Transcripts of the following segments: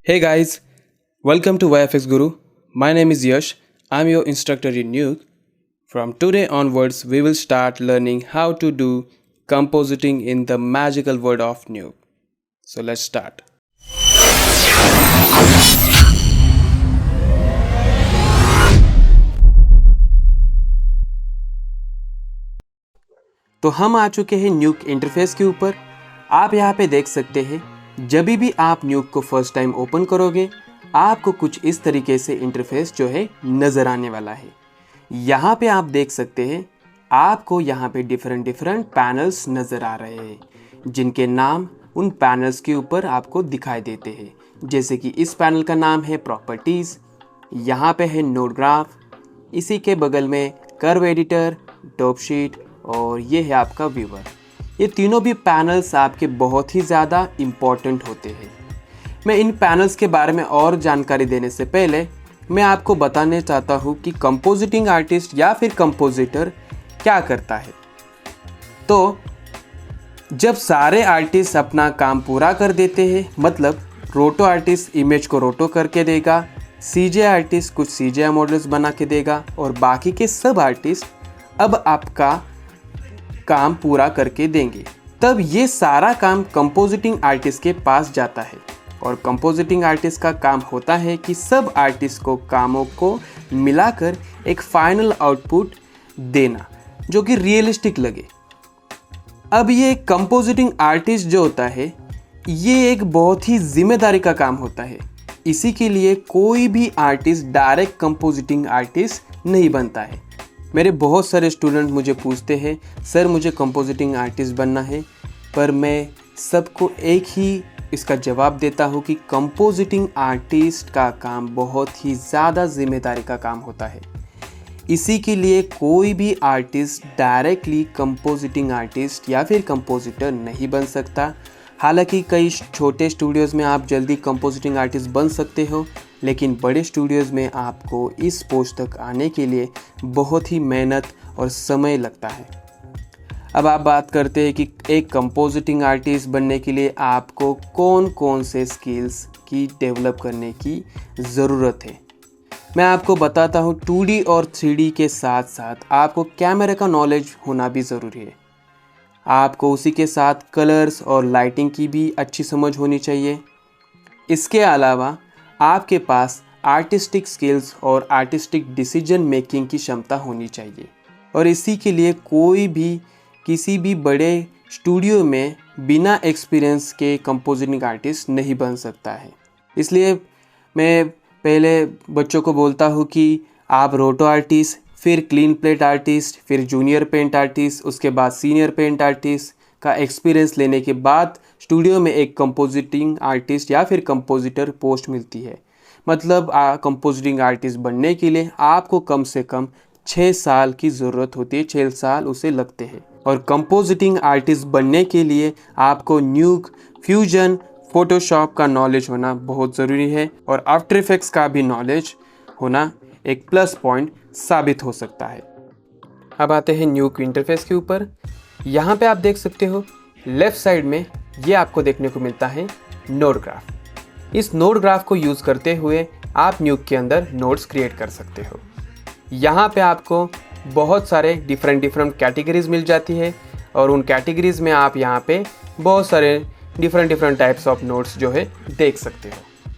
Hey guys, welcome to YFX Guru. My name is Yash. I'm your instructor in Nuke. From today onwards, we will start learning how to do compositing in the magical world of Nuke. So let's start. तो हम आ चुके हैं न्यूक interface के ऊपर। आप यहाँ पे देख सकते हैं, जब भी आप न्यूक को फर्स्ट टाइम ओपन करोगे आपको कुछ इस तरीके से इंटरफेस जो है नज़र आने वाला है। यहाँ पे आप देख सकते हैं, आपको यहाँ पे डिफरेंट पैनल्स नज़र आ रहे हैं जिनके नाम उन पैनल्स के ऊपर आपको दिखाई देते हैं। जैसे कि इस पैनल का नाम है प्रॉपर्टीज़, यहाँ पे है नोड ग्राफ, इसी के बगल में कर्व एडिटर, टॉप शीट और ये है आपका व्यूअर। ये तीनों भी पैनल्स आपके बहुत ही ज़्यादा इम्पॉर्टेंट होते हैं। मैं इन पैनल्स के बारे में और जानकारी देने से पहले मैं आपको बताना चाहता हूँ कि कंपोजिटिंग आर्टिस्ट या फिर कंपोजिटर क्या करता है। तो जब सारे आर्टिस्ट अपना काम पूरा कर देते हैं, मतलब रोटो आर्टिस्ट इमेज को रोटो करके देगा, सीजे आर्टिस्ट कुछ सीजे मॉडल्स बना के देगा और बाकी के सब आर्टिस्ट अब आपका काम पूरा करके देंगे, तब ये सारा काम कंपोजिटिंग आर्टिस्ट के पास जाता है। और कंपोजिटिंग आर्टिस्ट का काम होता है कि सब आर्टिस्ट को कामों को मिलाकर एक फाइनल आउटपुट देना जो कि रियलिस्टिक लगे। अब ये कंपोजिटिंग आर्टिस्ट जो होता है, ये एक बहुत ही जिम्मेदारी का काम होता है। इसी के लिए कोई भी आर्टिस्ट डायरेक्ट कंपोजिटिंग आर्टिस्ट नहीं बनता है। मेरे बहुत सारे स्टूडेंट मुझे पूछते हैं, सर मुझे कंपोजिटिंग आर्टिस्ट बनना है, पर मैं सबको एक ही इसका जवाब देता हूँ कि कंपोजिटिंग आर्टिस्ट का काम बहुत ही ज़्यादा जिम्मेदारी का काम होता है। इसी के लिए कोई भी आर्टिस्ट डायरेक्टली कंपोजिटिंग आर्टिस्ट या फिर कंपोजिटर नहीं बन सकता। हालांकि कई छोटे स्टूडियोज़ में आप जल्दी कंपोजिटिंग आर्टिस्ट बन सकते हो, लेकिन बड़े स्टूडियोज़ में आपको इस पोस्ट तक आने के लिए बहुत ही मेहनत और समय लगता है। अब आप बात करते हैं कि एक कंपोजिटिंग आर्टिस्ट बनने के लिए आपको कौन कौन से स्किल्स की डेवलप करने की ज़रूरत है। मैं आपको बताता हूँ, 2D और 3D के साथ साथ आपको कैमरे का नॉलेज होना भी ज़रूरी है। आपको उसी के साथ कलर्स और लाइटिंग की भी अच्छी समझ होनी चाहिए। इसके अलावा आपके पास आर्टिस्टिक स्किल्स और आर्टिस्टिक डिसीजन मेकिंग की क्षमता होनी चाहिए। और इसी के लिए कोई भी किसी भी बड़े स्टूडियो में बिना एक्सपीरियंस के कंपोजिटिंग आर्टिस्ट नहीं बन सकता है। इसलिए मैं पहले बच्चों को बोलता हूँ कि आप रोटो आर्टिस्ट, फिर क्लीन प्लेट आर्टिस्ट, फिर जूनियर पेंट आर्टिस्ट, उसके बाद सीनियर पेंट आर्टिस्ट का एक्सपीरियंस लेने के बाद स्टूडियो में एक कंपोजिटिंग आर्टिस्ट या फिर कंपोजिटर पोस्ट मिलती है। मतलब कंपोजिटिंग आर्टिस्ट बनने के लिए आपको कम से कम 6 साल की ज़रूरत होती है, 6 साल उसे लगते हैं। और कंपोजिटिंग आर्टिस्ट बनने के लिए आपको न्यूक, फ्यूजन, फोटोशॉप का नॉलेज होना बहुत ज़रूरी है और आफ्टर इफेक्ट्स का भी नॉलेज होना एक प्लस पॉइंट साबित हो सकता है। अब आते हैं न्यूक इंटरफेस के ऊपर। यहाँ पे आप देख सकते हो, लेफ़्ट साइड में ये आपको देखने को मिलता है नोड ग्राफ। इस नोड ग्राफ को यूज़ करते हुए आप न्यूक के अंदर नोड्स क्रिएट कर सकते हो। यहाँ पे आपको बहुत सारे डिफरेंट कैटेगरीज मिल जाती है और उन कैटेगरीज में आप यहाँ पे बहुत सारे डिफरेंट टाइप्स ऑफ नोड्स जो है देख सकते हो।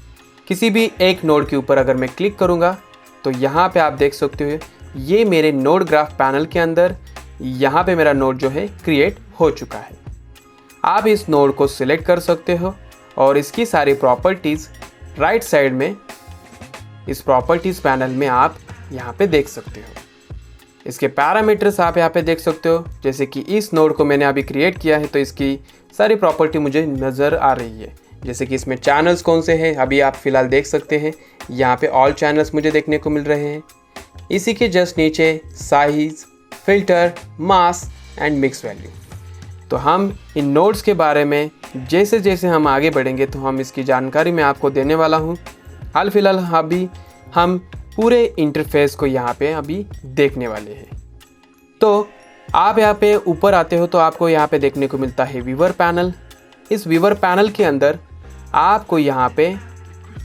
किसी भी एक नोड के ऊपर अगर मैं क्लिक करूँगा तो यहाँ पे आप देख सकते हो, ये मेरे नोड ग्राफ पैनल के अंदर यहाँ पे मेरा नोड जो है क्रिएट हो चुका है। आप इस नोड को सिलेक्ट कर सकते हो और इसकी सारी प्रॉपर्टीज़ राइट साइड में इस प्रॉपर्टीज़ पैनल में आप यहाँ पे देख सकते हो। इसके पैरामीटर्स आप यहाँ पे देख सकते हो। जैसे कि इस नोड को मैंने अभी क्रिएट किया है तो इसकी सारी प्रॉपर्टी मुझे नज़र आ रही है। जैसे कि इसमें चैनल्स कौन से हैं अभी आप फ़िलहाल देख सकते हैं, यहाँ पे ऑल चैनल्स मुझे देखने को मिल रहे हैं। इसी के जस्ट नीचे size, filter, mass and mix value. तो हम इन नोड्स के बारे में जैसे जैसे हम आगे बढ़ेंगे तो हम इसकी जानकारी मैं आपको देने वाला हूँ। हाल फिलहाल अभी हम पूरे इंटरफेस को यहाँ पे अभी देखने वाले हैं। तो आप यहाँ पे ऊपर आते हो तो आपको यहाँ पे देखने को मिलता है व्यूअर पैनल। इस व्यूअर पैनल के अंदर आपको यहाँ पे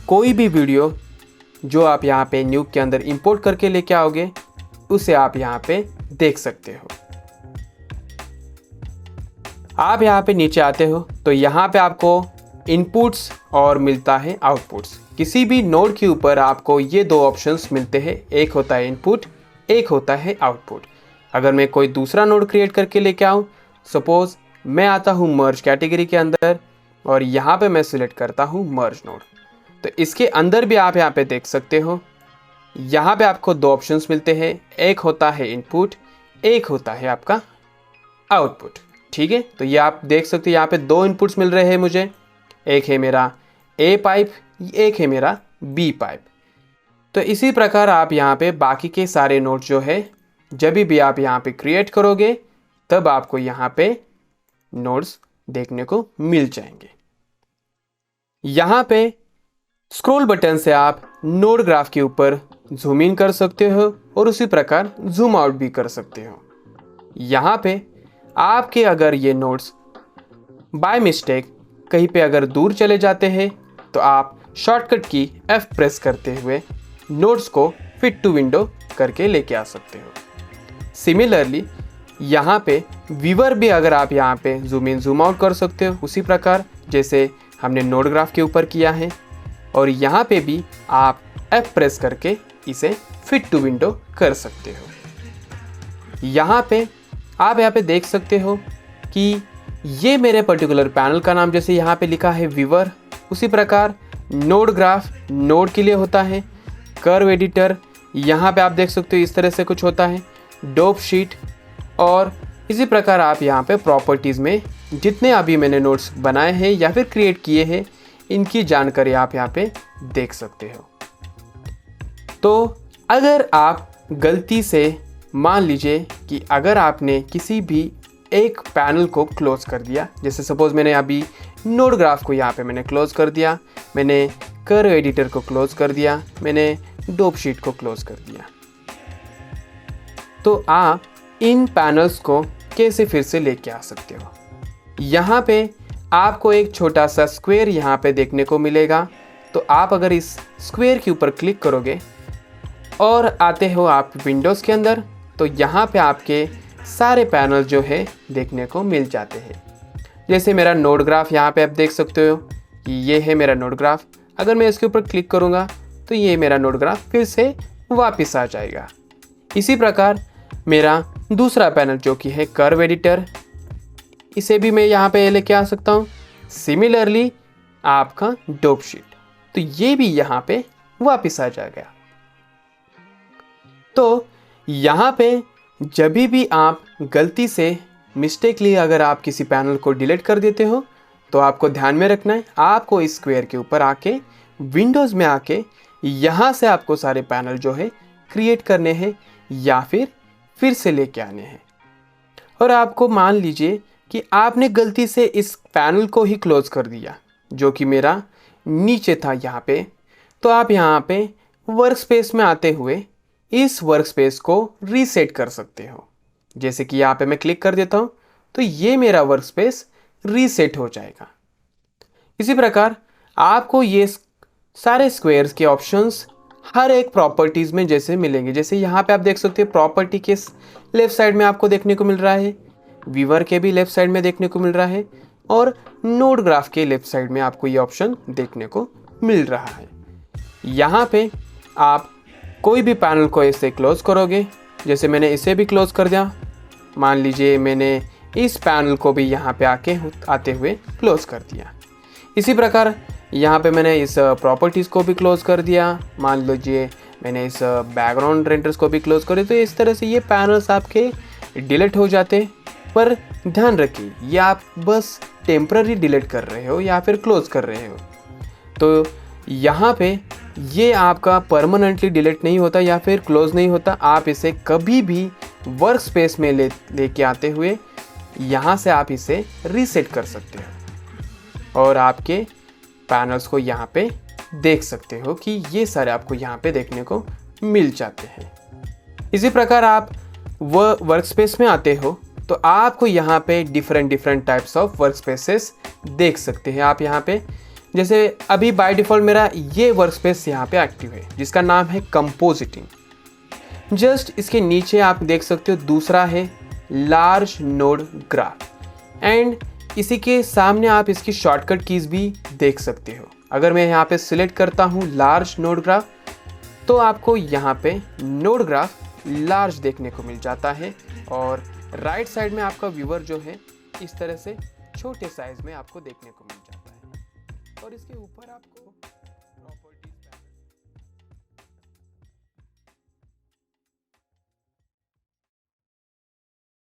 कोई भी वीडियो जो आप यहाँ पे न्यूक के अंदर इंपोर्ट करके लेके आओगे उसे आप यहाँ पे देख सकते हो। आप यहाँ पे नीचे आते हो तो यहाँ पे आपको इनपुट्स और मिलता है आउटपुट्स। किसी भी नोड के ऊपर आपको ये दो ऑप्शंस मिलते हैं, एक होता है इनपुट, एक होता है आउटपुट। अगर मैं कोई दूसरा नोड क्रिएट करके लेके आऊँ, सपोज मैं आता हूँ मर्ज कैटेगरी के अंदर और यहाँ पे मैं सिलेक्ट करता हूँ मर्ज नोड, तो इसके अंदर भी आप यहाँ पे देख सकते हो, यहाँ पे आपको दो ऑप्शंस मिलते हैं, एक होता है इनपुट, एक होता है आपका आउटपुट। ठीक है, तो ये आप देख सकते हो यहाँ पे दो इनपुट्स मिल रहे हैं मुझे, एक है मेरा ए पाइप, एक है मेरा बी पाइप। तो इसी प्रकार आप यहाँ पे बाकी के सारे नोड जो है जब भी आप यहाँ पे क्रिएट करोगे तब आपको यहाँ पे नोड्स देखने को मिल जाएंगे। यहाँ पे स्क्रॉल बटन से आप नोड ग्राफ के ऊपर जूम इन कर सकते हो और उसी प्रकार जूम आउट भी कर सकते हो। यहाँ पे आपके अगर ये नोड्स बाय मिस्टेक कहीं पे अगर दूर चले जाते हैं तो आप शॉर्टकट की F प्रेस करते हुए नोड्स को फिट टू विंडो करके लेके आ सकते हो। सिमिलरली यहाँ पे व्यूअर भी अगर आप यहाँ पे जूम इन जूम आउट कर सकते हो, उसी प्रकार जैसे हमने नोड ग्राफ के ऊपर किया है, और यहाँ पे भी आप F प्रेस करके इसे फिट टू विंडो कर सकते हो। यहाँ पे आप यहाँ पे देख सकते हो कि ये मेरे पर्टिकुलर पैनल का नाम जैसे यहाँ पे लिखा है व्यूअर, उसी प्रकार नोड ग्राफ नोड के लिए होता है, कर्व एडिटर यहाँ पे आप देख सकते हो इस तरह से कुछ होता है, डोप शीट, और इसी प्रकार आप यहाँ पे प्रॉपर्टीज़ में जितने अभी मैंने नोट्स बनाए हैं या फिर क्रिएट किए हैं इनकी जानकारी आप यहाँ पे देख सकते हो। तो अगर आप गलती से मान लीजिए कि अगर आपने किसी भी एक पैनल को क्लोज कर दिया, जैसे सपोज मैंने अभी नोड ग्राफ को यहाँ पे मैंने क्लोज कर दिया, मैंने कर्व एडिटर को क्लोज कर दिया, मैंने डोप शीट को क्लोज कर दिया, तो आप इन पैनल्स को कैसे फिर से लेके आ सकते हो। यहाँ पे आपको एक छोटा सा स्क्वायर यहाँ पे देखने को मिलेगा, तो आप अगर इस स्क्वायर के ऊपर क्लिक करोगे और आते हो आप विंडोज़ के अंदर, तो यहाँ पे आपके सारे पैनल जो है देखने को मिल जाते हैं। जैसे मेरा नोड ग्राफ यहाँ पे आप देख सकते हो कि ये है मेरा नोड ग्राफ, अगर मैं इसके ऊपर क्लिक करूँगा तो ये मेरा नोड ग्राफ फिर से वापस आ जाएगा। इसी प्रकार मेरा दूसरा पैनल जो कि है कर्व एडिटर, इसे भी मैं यहाँ पे लेके आ सकता हूँ। सिमिलरली आपका डोप शीट, तो ये भी यहाँ पे वापस आ जाएगा। तो यहाँ पे जब भी आप गलती से मिस्टेकली अगर आप किसी पैनल को डिलीट कर देते हो तो आपको ध्यान में रखना है, आपको इस स्क्वायर के ऊपर आके विंडोज़ में आके यहाँ से आपको सारे पैनल जो है क्रिएट करने हैं या फिर से लेके आने हैं। और आपको मान लीजिए कि आपने गलती से इस पैनल को ही क्लोज कर दिया जो कि मेरा नीचे था यहाँ पे, तो आप यहाँ पे वर्क स्पेस में आते हुए इस वर्क स्पेस को रीसेट कर सकते हो। जैसे कि यहाँ पे मैं क्लिक कर देता हूँ तो ये मेरा वर्क स्पेस रीसेट हो जाएगा। इसी प्रकार आपको ये सारे स्क्वायर्स के ऑप्शंस हर एक प्रॉपर्टीज़ में जैसे मिलेंगे। जैसे यहाँ पे आप देख सकते हैं प्रॉपर्टी के लेफ्ट साइड में आपको देखने को मिल रहा है, व्यूअर के भी लेफ्ट साइड में देखने को मिल रहा है, और नोड ग्राफ के लेफ्ट साइड में आपको ये ऑप्शन देखने को मिल रहा है। यहाँ पे आप कोई भी पैनल को ऐसे क्लोज करोगे, जैसे मैंने इसे भी क्लोज कर दिया, मान लीजिए मैंने इस पैनल को भी यहाँ पे आते हुए क्लोज कर दिया। इसी प्रकार यहाँ पे मैंने इस प्रॉपर्टीज़ को भी क्लोज कर दिया, मान लीजिए मैंने इस बैकग्राउंड रेंडर्स को भी क्लोज कर दिया। तो इस तरह से ये पैनल्स आपके डिलीट हो जाते, पर ध्यान रखिए ये आप बस टेम्पररी डिलीट कर रहे हो या फिर क्लोज कर रहे हो। तो यहाँ पे ये आपका परमानेंटली डिलीट नहीं होता या फिर क्लोज नहीं होता। आप इसे कभी भी वर्क स्पेस में लेके आते हुए यहाँ से आप इसे रीसेट कर सकते हो और आपके पैनल्स को यहाँ पे देख सकते हो कि ये सारे आपको यहाँ पे देखने को मिल जाते हैं। इसी प्रकार आप वर्क स्पेस में आते हो तो आपको यहाँ पे different types of work spaces देख सकते हैं। आप यहाँ पे जैसे अभी बाय डिफ़ॉल्ट मेरा ये वर्कस्पेस यहाँ पे एक्टिव है जिसका नाम है कंपोजिटिंग। जस्ट इसके नीचे आप देख सकते हो दूसरा है लार्ज नोड ग्राफ, एंड इसी के सामने आप इसकी शॉर्टकट कीज़ भी देख सकते हो। अगर मैं यहाँ पे सिलेक्ट करता हूँ लार्ज नोड ग्राफ, तो आपको यहाँ पे नोड ग्राफ लार्ज देखने को मिल जाता है, और राइट साइड में आपका व्यूअर जो है इस तरह से छोटे साइज में आपको देखने को मिल जाता है। और इसके ऊपर आपको